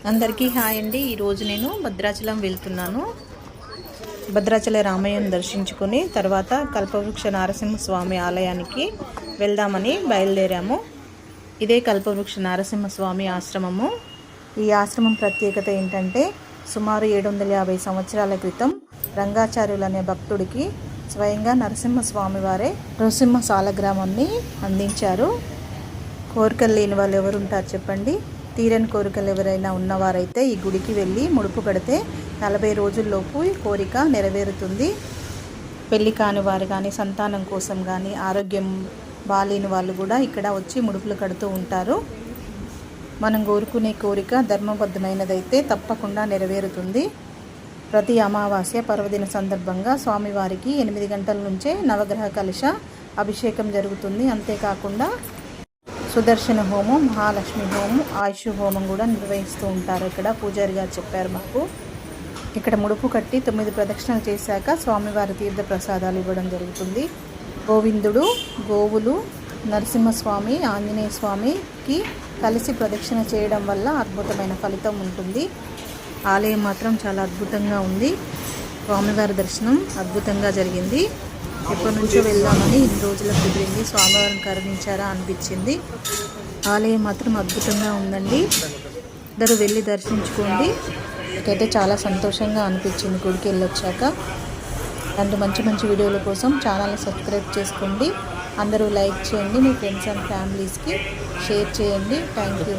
అందరికీ హాయ్ అండి. ఈరోజు నేను భద్రాచలం వెళ్తున్నాను. భద్రాచల రామయ్యను దర్శించుకొని తర్వాత కల్పవృక్ష నరసింహస్వామి ఆలయానికి వెళ్దామని బయలుదేరాము. ఇదే కల్పవృక్ష నరసింహస్వామి ఆశ్రమము. ఈ ఆశ్రమం ప్రత్యేకత ఏంటంటే సుమారు 750 సంవత్సరాల క్రితం రంగాచార్యులు అనే భక్తుడికి స్వయంగా నరసింహస్వామి వారే నృసింహ సాలగ్రామాన్ని అందించారు. కోరికలు లేని వాళ్ళు ఎవరుంటారు చెప్పండి? తీరని కోరికలు ఎవరైనా ఉన్నవారైతే ఈ గుడికి వెళ్ళి ముడుపు కడితే 40 రోజుల్లోపు ఈ కోరిక నెరవేరుతుంది. పెళ్లి కాని వారు కానీ, సంతానం కోసం కానీ, ఆరోగ్యం బాలేని వాళ్ళు కూడా ఇక్కడ వచ్చి ముడుపులు కడుతూ ఉంటారు. మనం కోరుకునే కోరిక ధర్మబద్ధమైనదైతే తప్పకుండా నెరవేరుతుంది. ప్రతి అమావాస్య పర్వదిన సందర్భంగా స్వామివారికి 8 గంటల నుంచే నవగ్రహ కలశ అభిషేకం జరుగుతుంది. అంతేకాకుండా సుదర్శన హోమం, మహాలక్ష్మి హోమం, ఆయుష్ హోమం కూడా నిర్వహిస్తూ ఉంటారు. ఇక్కడ పూజారి గారు చెప్పారు మాకు. ఇక్కడ ముడుపు కట్టి 9 ప్రదక్షిణలు చేశాక స్వామివారి తీర్థ ప్రసాదాలు ఇవ్వడం జరుగుతుంది. గోవిందుడు, గోవులు, నరసింహస్వామి, ఆంజనేయ స్వామికి కలిసి ప్రదక్షిణ చేయడం వల్ల అద్భుతమైన ఫలితం ఉంటుంది. ఆలయం మాత్రం చాలా అద్భుతంగా ఉంది. స్వామివారి దర్శనం అద్భుతంగా జరిగింది. ఎప్పటి నుంచో వెళ్దామని ఇన్ని రోజులకు కుదిరింది. స్వామివారిని కరుణించారా అనిపించింది. ఆలయం మాత్రం అద్భుతంగా ఉందండి. అందరూ వెళ్ళి దర్శించుకోండి. నాకైతే చాలా సంతోషంగా అనిపించింది గుడికి వెళ్ళొచ్చాక. అండ్ మంచి మంచి వీడియోల కోసం ఛానల్ని సబ్స్క్రైబ్ చేసుకోండి. అందరూ లైక్ చేయండి. మీ ఫ్రెండ్స్ అండ్ ఫ్యామిలీస్కి షేర్ చేయండి. Thank you.